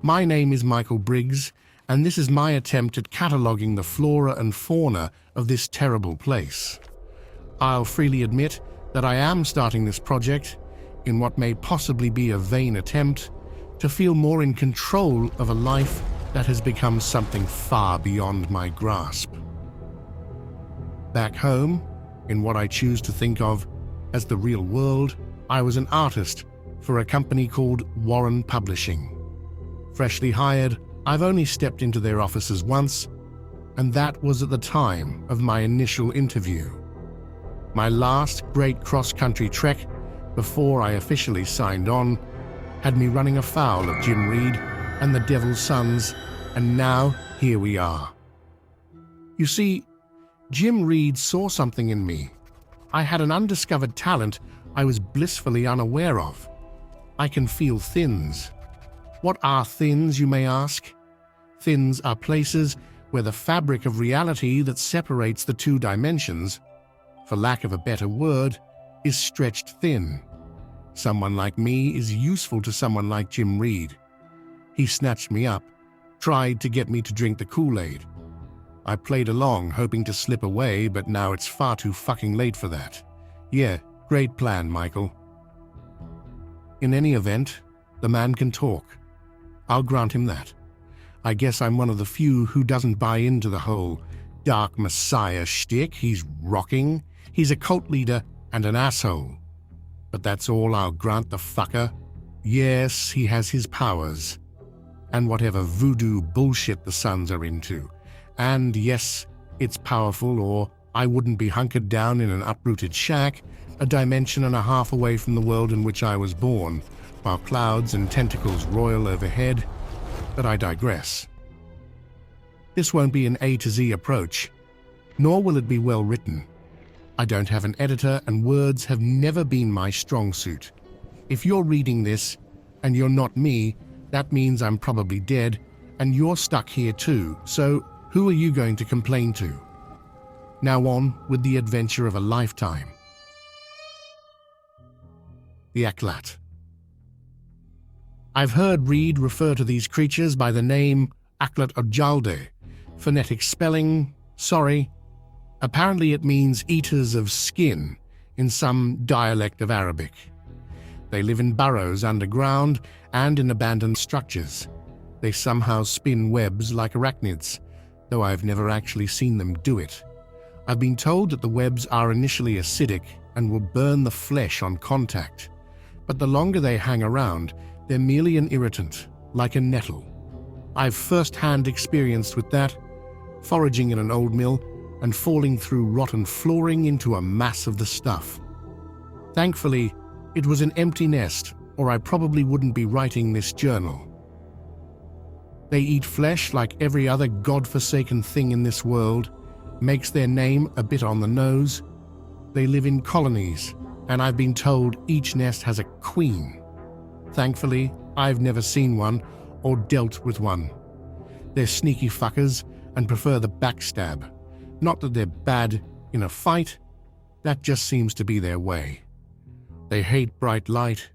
My name is Michael Briggs, and this is my attempt at cataloguing the flora and fauna of this terrible place. I'll freely admit that I am starting this project in what may possibly be a vain attempt to feel more in control of a life that has become something far beyond my grasp. Back home, in what I choose to think of as the real world, I was an artist for a company called Warren Publishing. Freshly hired, I've only stepped into their offices once, and that was at the time of my initial interview. My last great cross-country trek before I officially signed on had me running afoul of Jim Reed and the Devil's Sons, and now here we are. You see, Jim Reed saw something in me. I had an undiscovered talent I was blissfully unaware of. I can feel thins. What are thins, you may ask? Thins are places where the fabric of reality that separates the two dimensions, for lack of a better word, is stretched thin. Someone like me is useful to someone like Jim Reed. He snatched me up, tried to get me to drink the Kool-Aid. I played along, hoping to slip away, but now it's far too fucking late for that. Yeah, great plan, Michael. In any event, the man can talk. I'll grant him that. I guess I'm one of the few who doesn't buy into the whole dark messiah shtick he's rocking. He's a cult leader and an asshole. But that's all I'll grant the fucker. Yes, he has his powers. And whatever voodoo bullshit the Sons are into. And yes, it's powerful, or I wouldn't be hunkered down in an uprooted shack, a dimension and a half away from the world in which I was born, while clouds and tentacles roil overhead. But I digress. This won't be an A to Z approach, nor will it be well written. I don't have an editor, and words have never been my strong suit. If you're reading this, and you're not me, that means I'm probably dead, and you're stuck here too, so who are you going to complain to? Now on with the adventure of a lifetime. The Aklat. I've heard Reed refer to these creatures by the name Aklat Ojalde. Phonetic spelling, sorry. Apparently it means eaters of skin in some dialect of Arabic. They live in burrows underground and in abandoned structures. They somehow spin webs like arachnids, though I've never actually seen them do it. I've been told that the webs are initially acidic and will burn the flesh on contact, but the longer they hang around, they're merely an irritant, like a nettle. I've first-hand experience with that, foraging in an old mill and falling through rotten flooring into a mass of the stuff. Thankfully, it was an empty nest, or I probably wouldn't be writing this journal. They eat flesh like every other godforsaken thing in this world, makes their name a bit on the nose. They live in colonies, and I've been told each nest has a queen. Thankfully, I've never seen one or dealt with one. They're sneaky fuckers and prefer the backstab. Not that they're bad in a fight, that just seems to be their way. They hate bright light,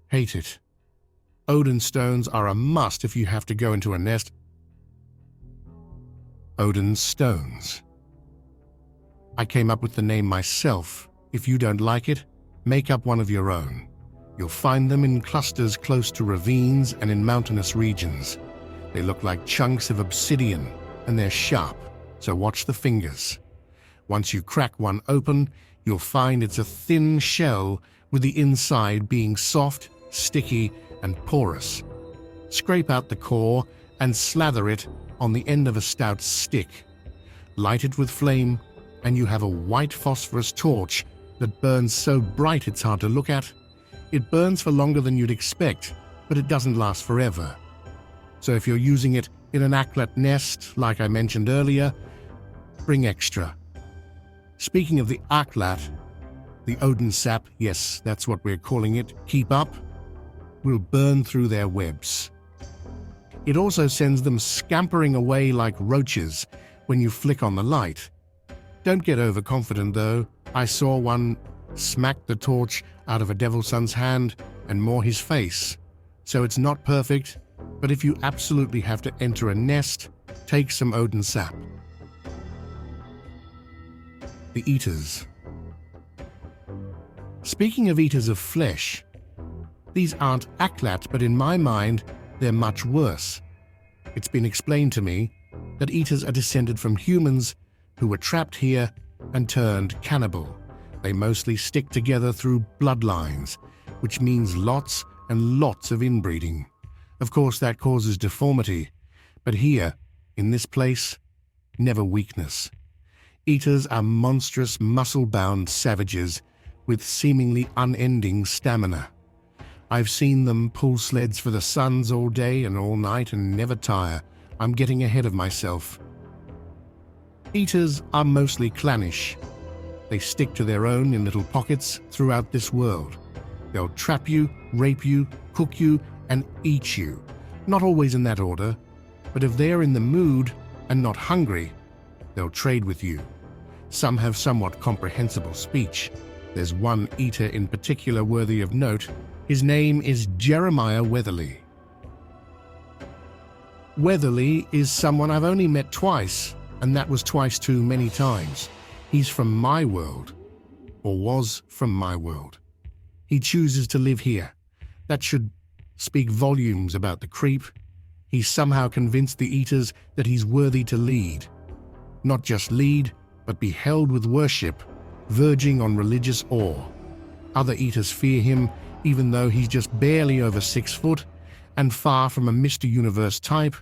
hate it. Odin stones are a must if you have to go into a nest. Odin stones. I came up with the name myself. If you don't like it, make up one of your own. You'll find them in clusters close to ravines and in mountainous regions. They look like chunks of obsidian, and they're sharp, so watch the fingers. Once you crack one open, you'll find it's a thin shell with the inside being soft, sticky, and porous. Scrape out the core and slather it on the end of a stout stick. Light it with flame, and you have a white phosphorus torch that burns so bright it's hard to look at. It burns for longer than you'd expect, but it doesn't last forever. So if you're using it in an Aklat nest, like I mentioned earlier, bring extra. Speaking of the Aklat, the Odin sap, yes, that's what we're calling it, keep up, will burn through their webs. It also sends them scampering away like roaches when you flick on the light. Don't get overconfident though. I saw one smack the torch out of a Devil's Son's hand and more his face. So it's not perfect, but if you absolutely have to enter a nest, take some Odin sap. The eaters. Speaking of eaters of flesh, these aren't aklat, but in my mind, they're much worse. It's been explained to me that eaters are descended from humans who were trapped here and turned cannibal. They mostly stick together through bloodlines, which means lots and lots of inbreeding. Of course, that causes deformity, but here, in this place, never weakness. Eaters are monstrous, muscle-bound savages with seemingly unending stamina. I've seen them pull sleds for the suns all day and all night and never tire. I'm getting ahead of myself. Eaters are mostly clannish. They stick to their own in little pockets throughout this world. They'll trap you, rape you, cook you, and eat you. Not always in that order, but if they're in the mood and not hungry, they'll trade with you. Some have somewhat comprehensible speech. There's one eater in particular worthy of note. His name is Jeremiah Weatherly. Weatherly is someone I've only met twice, and that was twice too many times. He's from my world, or was from my world. He chooses to live here. That should speak volumes about the creep. He's somehow convinced the eaters that he's worthy to lead. Not just lead, but be held with worship, verging on religious awe. Other eaters fear him, even though he's just barely over 6 foot and far from a Mr. Universe type.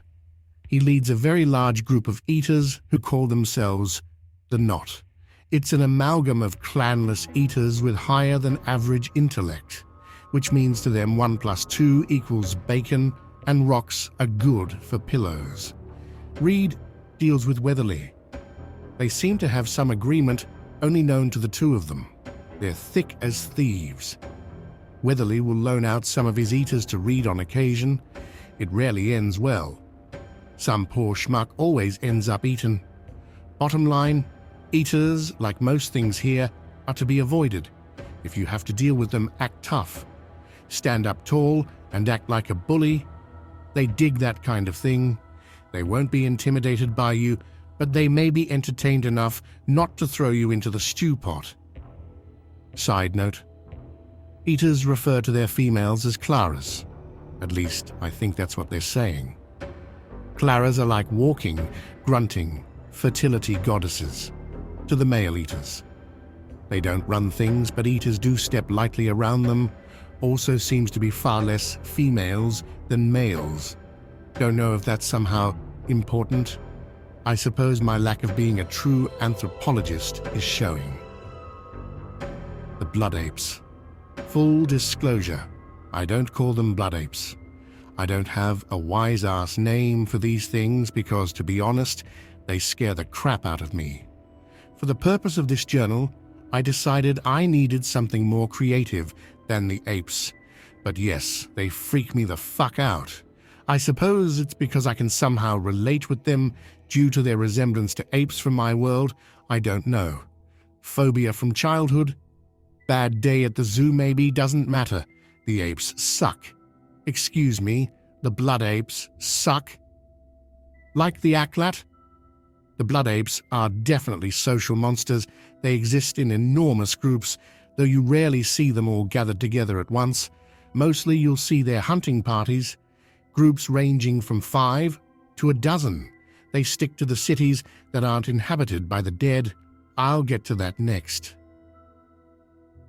He leads a very large group of eaters who call themselves the Knot. It's an amalgam of clanless eaters with higher than average intellect, which means to them 1 + 2 equals bacon and rocks are good for pillows. Reed deals with Weatherly. They seem to have some agreement only known to the two of them. They're thick as thieves. Weatherly will loan out some of his eaters to Reed on occasion. It rarely ends well. Some poor schmuck always ends up eaten. Bottom line, eaters, like most things here, are to be avoided. If you have to deal with them, act tough. Stand up tall and act like a bully. They dig that kind of thing. They won't be intimidated by you, but they may be entertained enough not to throw you into the stew pot. Side note: eaters refer to their females as Claras. At least, I think that's what they're saying. Claras are like walking, grunting, fertility goddesses to the male eaters. They don't run things, but eaters do step lightly around them. Also seems to be far less females than males. Don't know if that's somehow important. I suppose my lack of being a true anthropologist is showing. The blood apes. Full disclosure, I don't call them blood apes. I don't have a wise-ass name for these things because, to be honest, they scare the crap out of me. For the purpose of this journal, I decided I needed something more creative than the apes. But yes, they freak me the fuck out. I suppose it's because I can somehow relate with them due to their resemblance to apes from my world. I don't know. Phobia from childhood? Bad day at the zoo maybe, doesn't matter. The apes suck. Excuse me, the blood apes suck. Like the aklat, the blood apes are definitely social monsters. They exist in enormous groups, though you rarely see them all gathered together at once. Mostly you'll see their hunting parties, groups ranging from 5 to a dozen. They stick to the cities that aren't inhabited by the dead. I'll get to that next.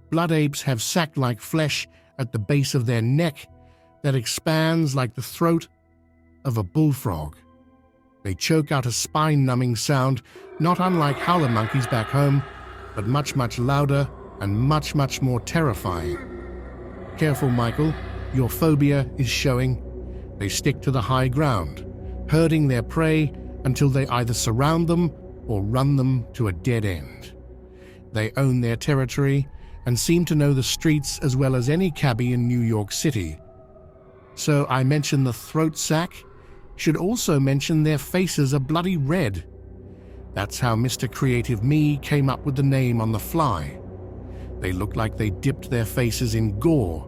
Blood apes have sack-like flesh at the base of their neck that expands like the throat of a bullfrog. They choke out a spine-numbing sound, not unlike howler monkeys back home, but much, much louder and much, much more terrifying. Careful, Michael, your phobia is showing. They stick to the high ground, herding their prey until they either surround them or run them to a dead end. They own their territory and seem to know the streets as well as any cabbie in New York City. So I mention the throat sack, should also mention their faces are bloody red. That's how Mr. Creative Me came up with the name on the fly. They look like they dipped their faces in gore.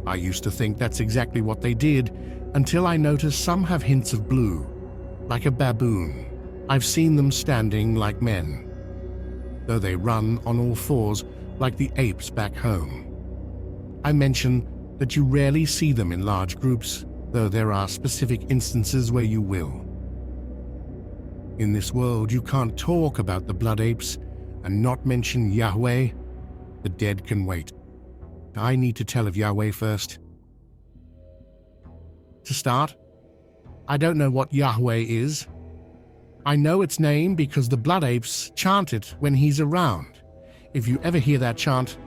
I used to think that's exactly what they did, until I notice some have hints of blue, like a baboon. I've seen them standing like men, though they run on all fours like the apes back home. I mention that you rarely see them in large groups, though there are specific instances where you will. In this world, you can't talk about the blood apes and not mention Yahweh. The dead can wait. I need to tell of Yahweh first. To start, I don't know what Yahweh is. I know its name because the blood apes chant it when he's around. If you ever hear that chant,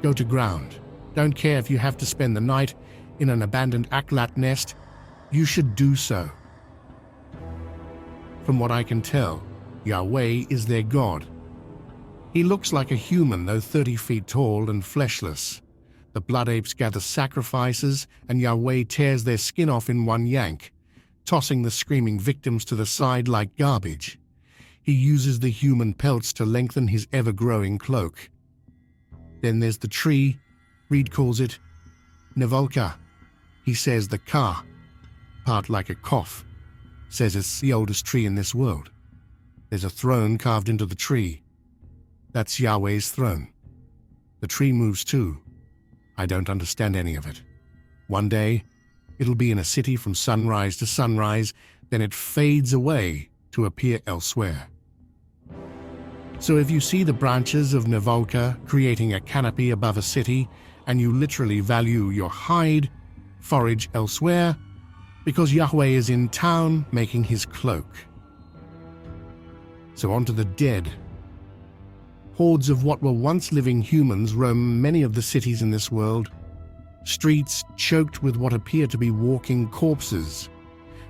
go to ground. Don't care if you have to spend the night in an abandoned aklat nest, you should do so. From what I can tell, Yahweh is their god. He looks like a human, though 30 feet tall and fleshless. The blood apes gather sacrifices, and Yahweh tears their skin off in one yank, tossing the screaming victims to the side like garbage. He uses the human pelts to lengthen his ever-growing cloak. Then there's the tree. Reed calls it Nevolka. He says the ka, part like a cough, says it's the oldest tree in this world. There's a throne carved into the tree. That's Yahweh's throne. The tree moves too. I don't understand any of it. One day, it'll be in a city from sunrise to sunrise, then it fades away to appear elsewhere. So if you see the branches of Nevolka creating a canopy above a city, and you literally value your hide, forage elsewhere, because Yahweh is in town making his cloak. So on to the dead. Hordes of what were once living humans roam many of the cities in this world. Streets choked with what appear to be walking corpses.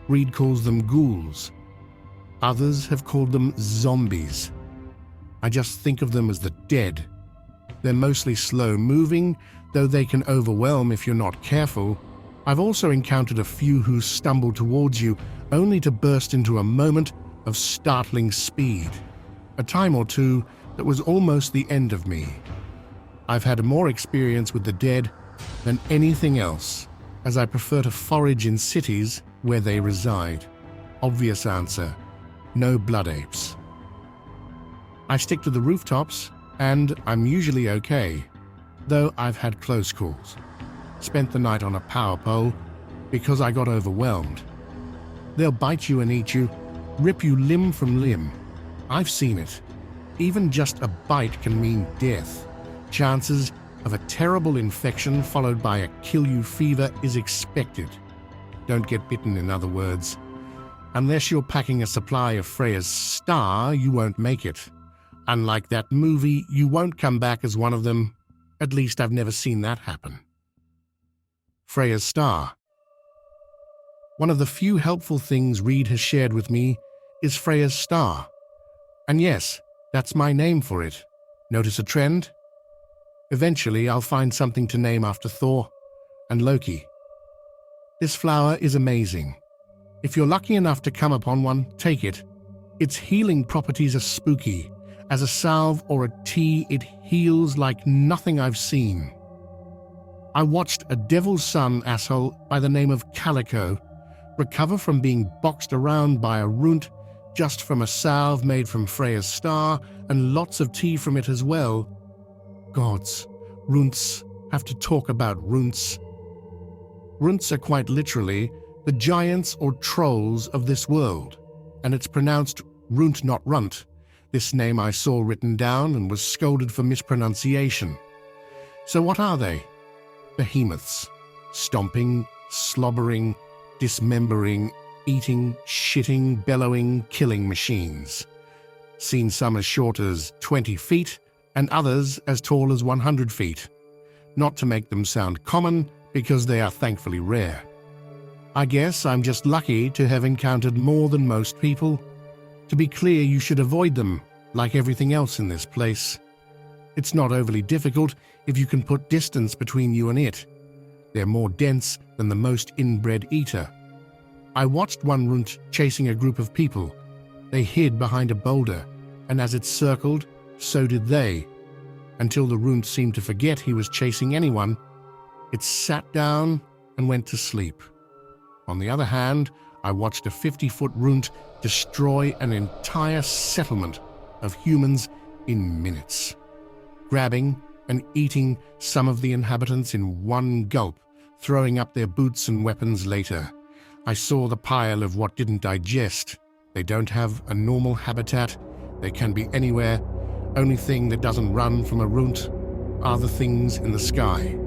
Reed calls them ghouls. Others have called them zombies. I just think of them as the dead. They're mostly slow-moving, though they can overwhelm if you're not careful. I've also encountered a few who stumble towards you, only to burst into a moment of startling speed. A time or two that was almost the end of me. I've had more experience with the dead than anything else, as I prefer to forage in cities where they reside. Obvious answer, no blood apes. I stick to the rooftops, and I'm usually okay, though I've had close calls. Spent the night on a power pole because I got overwhelmed. They'll bite you and eat you, rip you limb from limb. I've seen it. Even just a bite can mean death. Chances of a terrible infection followed by a kill-you fever is expected. Don't get bitten, in other words. Unless you're packing a supply of Freya's Star, you won't make it. Unlike that movie, you won't come back as one of them. At least I've never seen that happen. Freya's Star. One of the few helpful things Reed has shared with me is Freya's Star. And yes, that's my name for it. Notice a trend? Eventually, I'll find something to name after Thor and Loki. This flower is amazing. If you're lucky enough to come upon one, take it. Its healing properties are spooky. As a salve or a tea, it heals like nothing I've seen. I watched a devil's son asshole by the name of Calico recover from being boxed around by a runt just from a salve made from Freya's Star and lots of tea from it as well. Gods, runts have to talk about runts. Runts are quite literally the giants or trolls of this world, and it's pronounced runt, not runt. This name I saw written down and was scolded for mispronunciation. So what are they? Behemoths. Stomping, slobbering, dismembering, eating, shitting, bellowing, killing machines. Seen some as short as 20 feet and others as tall as 100 feet. Not to make them sound common, because they are thankfully rare. I guess I'm just lucky to have encountered more than most people. To be clear, you should avoid them, like everything else in this place. It's not overly difficult if you can put distance between you and it. They're more dense than the most inbred eater. I watched one runt chasing a group of people. They hid behind a boulder, and as it circled, so did they. Until the runt seemed to forget he was chasing anyone, it sat down and went to sleep. On the other hand, I watched a 50-foot runt destroy an entire settlement of humans in minutes, grabbing and eating some of the inhabitants in one gulp, throwing up their boots and weapons later. I saw the pile of what didn't digest. They don't have a normal habitat. They can be anywhere. Only thing that doesn't run from a runt are the things in the sky.